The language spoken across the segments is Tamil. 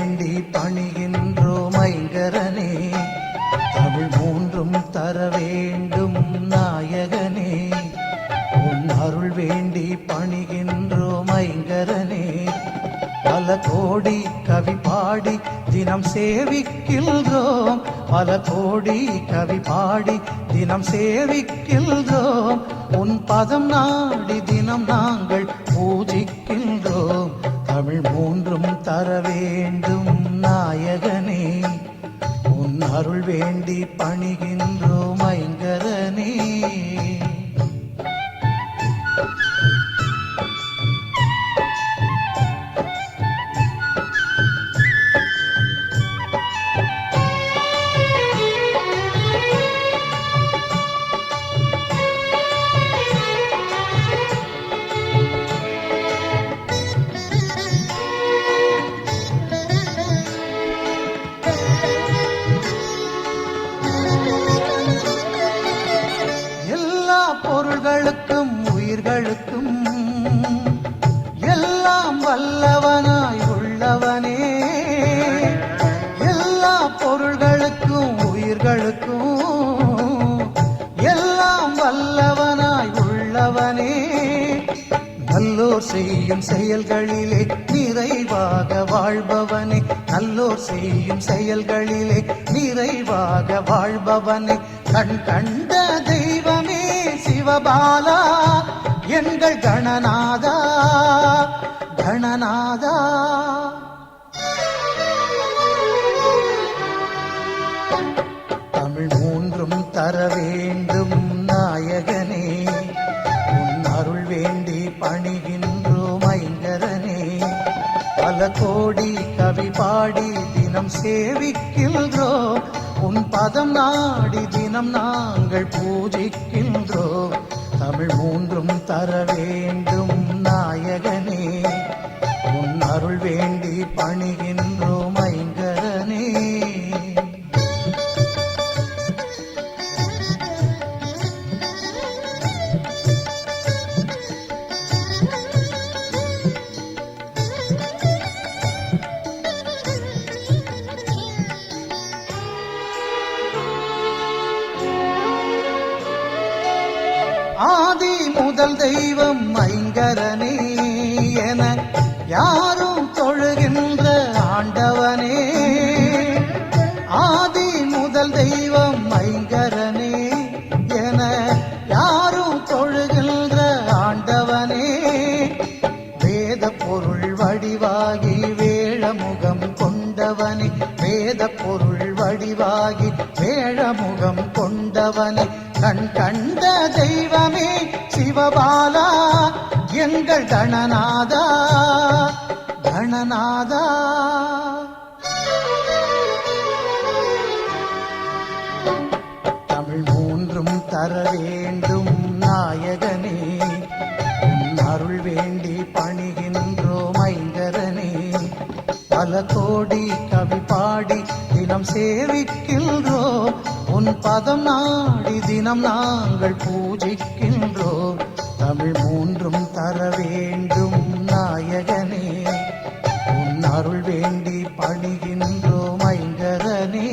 வேண்டி பணிகின்றோம் ஐங்கரனே. தமிழ் மூன்றும் தர வேண்டும் நாயகனே. உன் அருள் வேண்டி பணிகின்றோம் ஐங்கரனே. பல கோடி கவி பாடி தினம் சேவிக்கின்றோம். பல கோடி கவி பாடி தினம் சேவிக்கின்றோம். உன் பதம் நாடி தினம் நாங்கள் பூஜிக்கின்றோம். தமிழ் மூன்றும் தர வேண்டும் நாயகனே. உன் அருள் வேண்டி பணிகின்றோம் ஐங்கரனே. பொருள்களுக்கும் உயிர்களுக்கும் எல்லாம் வல்லவனாய் உள்ளவனே. எல்லா பொருள்களுக்கும் உயிர்களுக்கும் எல்லாம் வல்லவனாய் உள்ளவனே. நல்லோர் செய்யும் செயல்களிலே நிறைவாக வாழ்பவனே. நல்லோர் செய்யும் செயல்களிலே நிறைவாக வாழ்பவனே. கண் கண்ட தெய்வமே சிவபாலா எங்கள் கணநாதா கணநாதா. தமிழ் மூன்றும் தர வேண்டும் நாயகனே. உன் அருள் வேண்டி பணிகின்றோம் ஐங்கரனே. பல கோடி கவி பாடி தினம் சேவிக்கின்றோம். உன் பதம் நாடி தினம் நாங்கள் பூஜிக்கின்றோம். தமிழ் மூன்றும் தர வேண்டும் நாயகனே. உன் அருள் வேண்டி பணிகின்றோம் ஐங்கரனே. ஆதி முதல் தெய்வம் ஐங்கரனே என யாரும் தொழுகின்ற ஆண்டவனே. ஆதி முதல் தெய்வம் ஐங்கரனே என யாரும் தொழுகின்ற ஆண்டவனே. வேத பொருள் வடிவாகி வேழமுகம் கொண்டவனே. வேத பொருள் வடிவாகி வேழமுகம் கொண்டவனே. கண் கண்ட தெய்வமே சிவபாலா எங்கள் கணநாதா கணநாதா. தமிழ் மூன்றும் தர வேண்டும் நாயகனே. உன் அருள் வேண்டி பணிகின்றோம் ஐங்கரனே. பல கோடி கவி பாடி தினம் சேவிக்கின்றோம். உன் பதம் நாடி தினம் நாங்கள் பூஜிக்கின்றோம். தமிழ் மூன்றும் தர வேண்டும் நாயகனே. உன் அருள் வேண்டி பணிகின்றோம் ஐங்கரனே.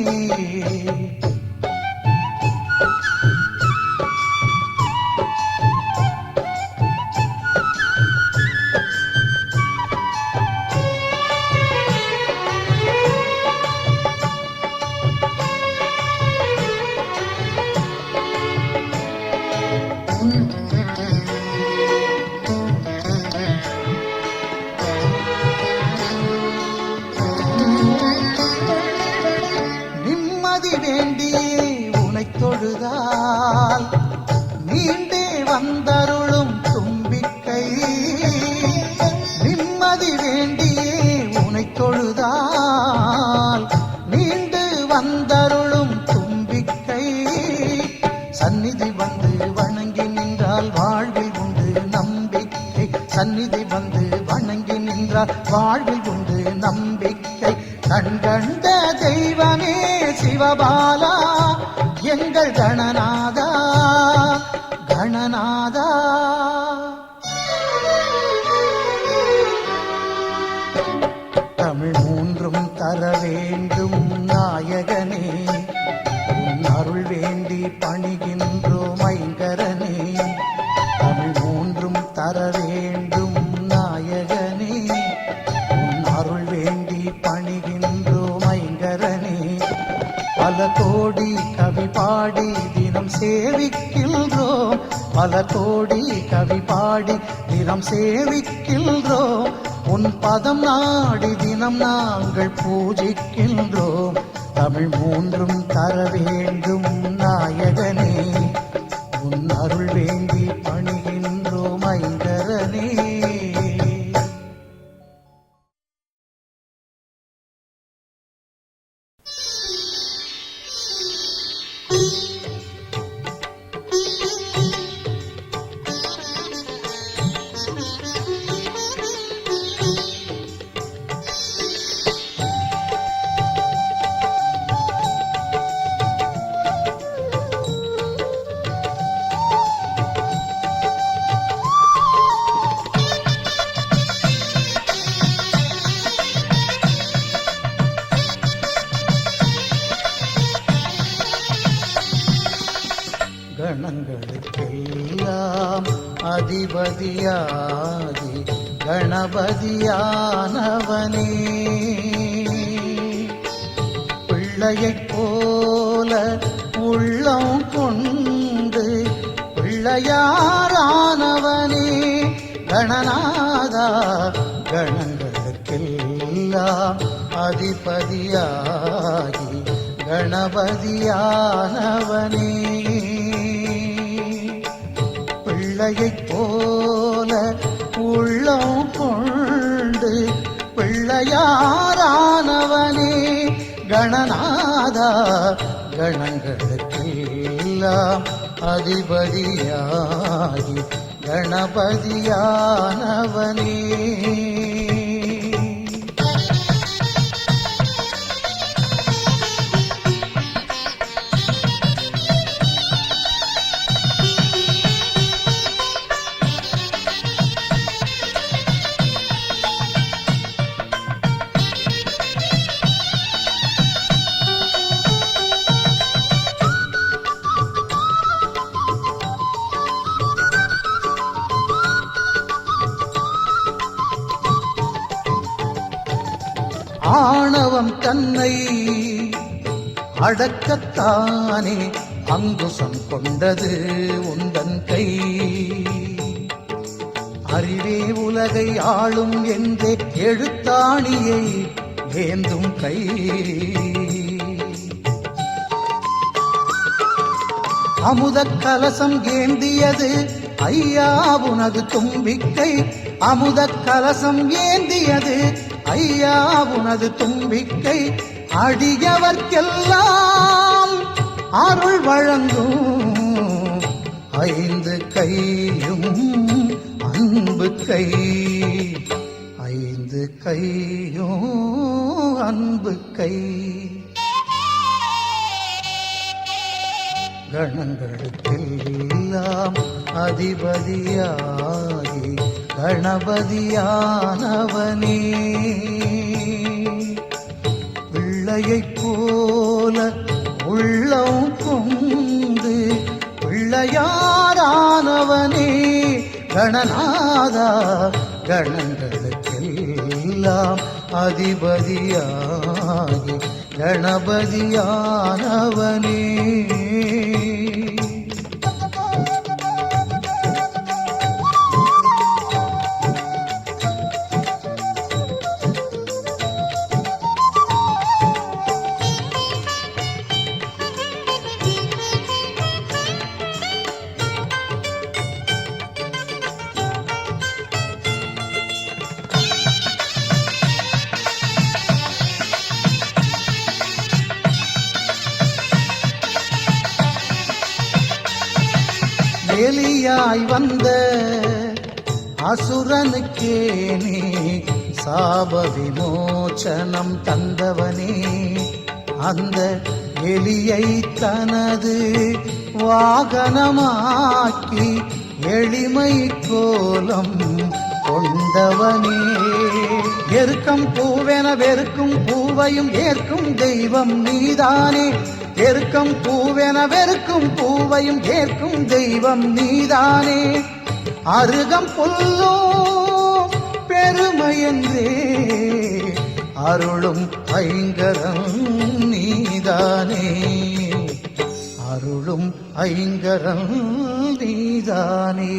நிம்மதி வேண்டியே உனை தொழுதால் நீண்டே வந்தருளும் தும்பிக்கை. நிம்மதி வேண்டியே உனை தொழுதால் நீண்டு வந்தருளும் தும்பிக்கை. சந்நிதி வந்து வணங்கி நின்றால் வாழ்வில் உண்டு நம்பிக்கை. சந்நிதி வந்து வணங்கி நின்றால் வாழ்வில் உண்டு நம்பிக்கை. கண் கண்ட தெய்வமே சிவபாலா எங்கள் கணநாதா கணநாதா. தமிழ் மூன்று மூன்றும் தர வேண்டும் நாயகனே, உன் அருள் வேண்டி பணிகின்றோம் ஐங்கரனே. தமிழ் மூன்றும் தர வேண்டும் நாயகனே, உன் அருள் வேண்டி பணிகின்றோம் ஐங்கரனே. பல கோடி கவி பாடி தினம் சேவிக்கின்றோம், பல கோடி கவி பாடி தினம் சேவிக்கின்றோம். உன் பதம் நாடி தினம் நாங்கள் பூஜிக்கின்றோம். தமிழ் மூன்றும் தர வேண்டும் நாயகனே, உன் அருள் வேண்டி பணிகின்றோம் ஐங்கரனே. கணங்களுக்கெல்லாம் அதிபதியாதி கணபதியானவனே, பிள்ளையைப் போல உள்ளம் கொண்டு பிள்ளையாரானவனே. கணநாதா கணங்களுக்கெல்லாம் அதிபதியாகி கணபதியானவனே, பிள்ளையைப் போல உள்ளம் கொண்டு பிள்ளையாரானவனே. கணநாதா கணங்களுக்கெல்லாம் அதிபதியாகி கணபதியானவனே. ஆணவம் தன்னை அடக்கத்தானே அங்குசம் கொண்டது உந்தன் கை. அறிவே உலகை ஆளும் என்றே எழுத்தாணியை ஏந்தும் கை. அமுத கலசம் ஏந்தியது ஐயா உனது தும்பிக்கை. அமுத கலசம் ஏந்தியது ஐயா உனது தும்பிக்கை. அடியவர்க்கெல்லாம் அருள் வழங்கும் ஐந்து கையும் அன்பு கை. ஐந்து கையும் அன்பு கை. கணங்களுக்கெல்லாம் அதிபதியாகி கணபதியானவனே, பிள்ளையைப் போல உள்ளம் கொண்டு பிள்ளையாரானவனே. கணநாதா கணங்களுக்கெல்லாம் அதிபதியாகி கணபதியானவனே. எலியாய் வந்த அசுரனுக்கே நீ சாப விமோச்சனம் தந்தவனே. அந்த எலியை தனது வாகனமாக்கி எளிமை கோலம் கொண்டவனே. எருக்கம் பூவென வெறுக்கும் பூவையும் ஏற்கும் தெய்வம் நீதானே. எருக்கம் பூவென வெறுக்கும் பூவையும் ஏற்கும் தெய்வம் நீதானே. அருகம் புல்லும் பெருமையென்றே அருளும் ஐங்கரம் நீதானே. அருளும் ஐங்கரம் நீதானே.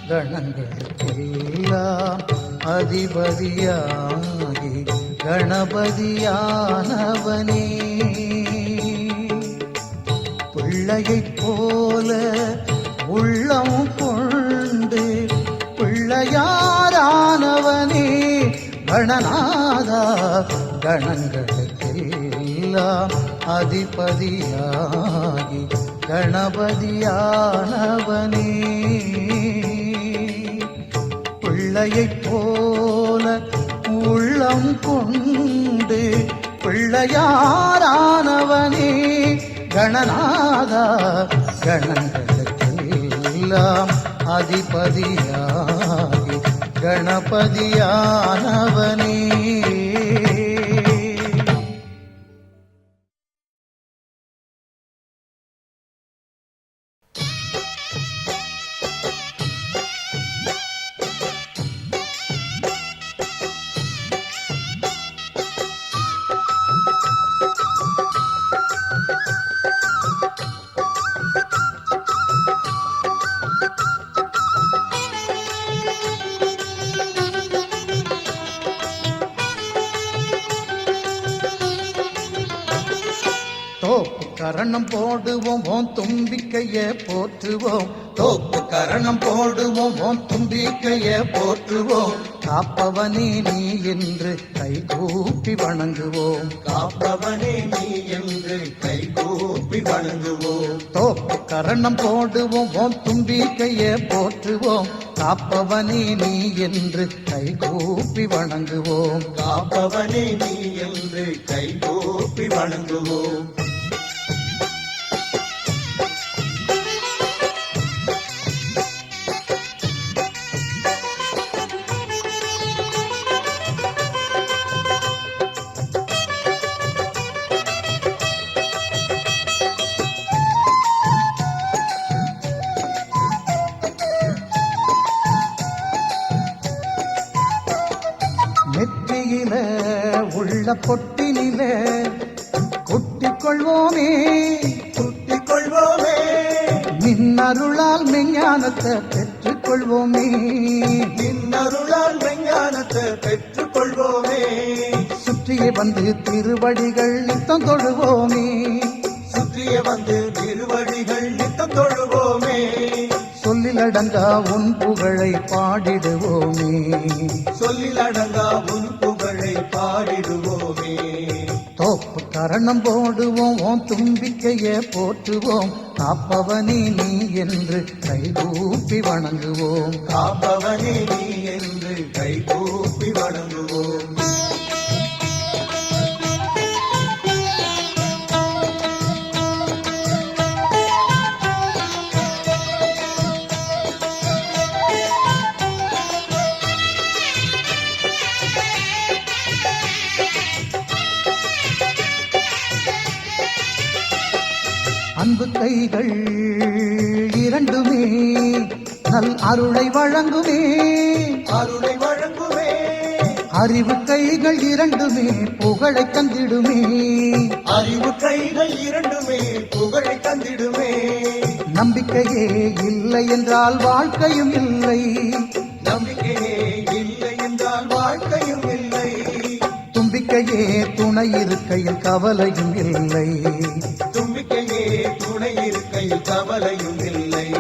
கணங்களுக்கெல்லாம் அதிபதியாகி கணபதியானவனே. பிள்ளையைப் போல உள்ளம் கொண்டு பிள்ளையாரானவனே. கணநாதா கணங்களுக்கெல்லாம் அதிபதியாகி கணபதியானவனே. பிள்ளையைப் போல உள்ளம் கொண்டு பிள்ளையாரானவனே. கணநாதா கணங்களுக்கெல்லாம் அதிபதியாகி கணபதியானவனே. தோப்பு கரணம் போடுவோம் ஓன் தும்பிக்கைய போற்றுவோம். தோப்பு கரணம் போடுவோம் ஓன் தும்பிக்கைய போற்றுவோம். காப்பவனே நீ என்று கைகூப்பி வணங்குவோம். காப்பவனே நீ என்று கைகூப்பி வணங்குவோம். தோப்பு கரணம் போடுவோம் ஓன் தும்பிக்கைய போற்றுவோம். காப்பவனே நீ என்று கைகூப்பி வணங்குவோம். காப்பவனே நீ என்று கைகூப்பி வணங்குவோம். நெற்றியில உள்ள பொட்டினில குட்டிக் கொள்வோமே. குட்டிக் கொள்வோமே. நின்னருளால் மெஞ்ஞானத்தை பெற்றுக் கொள்வோமே. நின்னருளால் மெஞ்ஞானத்தை பெற்றுக் கொள்வோமே. சுற்றியே வந்து திருவடிகள் நித்தம் தொழுவோமே. சுற்றிய வந்து திருவடிகள் நித்தம் தொழுவோமே. சொல்லிலடங்கா உன் புகழை பாடிடுவோமே. சொல்லிலடங்கா உன் புகழை பாடிடுவோமே. தோப்பு கரணம் போடுவோம் ஓன் தும்பிக்கைய போற்றுவோம். காப்பவனே நீ என்று கைகூப்பி வணங்குவோம். காப்பவனே நீ என்று கைகூப்பி வணங்குவோம். அன்பு கைகள் இரண்டுமே நல் அருளை வழங்குமே. அருளை வழங்குமே. அறிவு கைகள் இரண்டுமே புகழை தந்திடுமே. அறிவு கைகள் இரண்டுமே புகழை தந்திடுமே. நம்பிக்கையே இல்லை என்றால் வாழ்க்கையும் இல்லை. நம்பிக்கையே இல்லை என்றால் வாழ்க்கையும் இல்லை. தும்பிக்கையே துணை இருக்கையில் கவலையும் இல்லை. தும்பிக்கையே துணை இருக்கையில் கவலையும் இல்லை.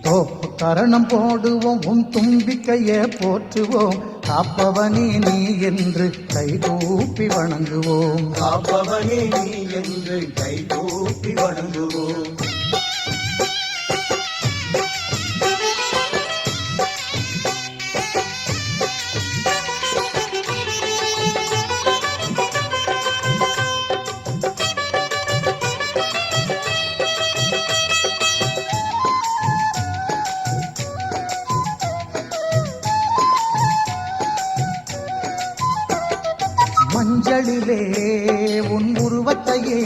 தோப்பு கரணம் போடுவோம் உன் தும்பிக்கைய போற்றுவோம். காப்பவனே நீ என்று கைகூப்பி வணங்குவோம். காப்பவனே நீ என்று கைகூப்பி வணங்குவோம். மஞ்சளிலே உன் உருவத்தையே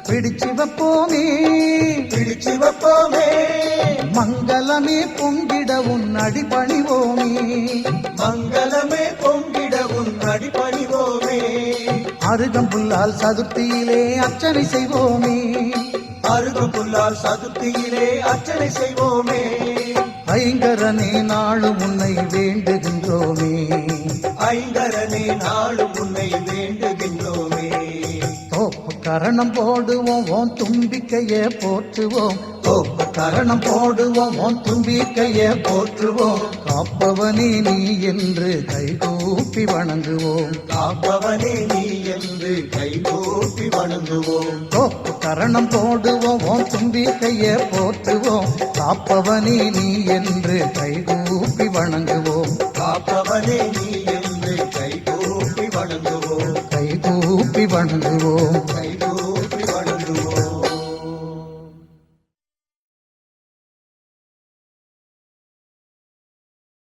பிடிச்சு வைப்போமே, பிடிச்சு வைப்போமே, மங்களமே பொங்கிட உன் அடிபணிவோமே, மங்களமே பொங்கிட உன் அடிபணிவோமே, அருகம்புல்லால் சதுர்த்தியிலே அர்ச்சனை செய்வோமே, அருகம்புல்லால் சதுர்த்தியிலே அர்ச்சனை செய்வோமே, ஐங்கரனே நாளும் உன்னை வேண்டுகின்றோமே, ஐங்கரனே நாளும் உன்னை வேண்டுகின்றோமே, தோப்பு கரணம் போடுவோம் உன் தும்பிக்கையே போற்றுவோம், தோப்பு கரணம் போடுவோம் உன் தும்பிக்கையே போற்றுவோம், காப்பவனே நீ என்று கைகூப்பி வணங்குவோம், காப்பவனே நீ என்று கைகூப்பி வணங்குவோம், தோப்பு கரணம் போடுவோம் உன் தும்பிக்கையே போற்றுவோம், காப்பவனே நீ என்று கைகூப்பி வணங்குவோம், காப்பவனே நீ என்று கைகூப்பி வணங்குவோம், கைகூப்பி வணங்குவோம்.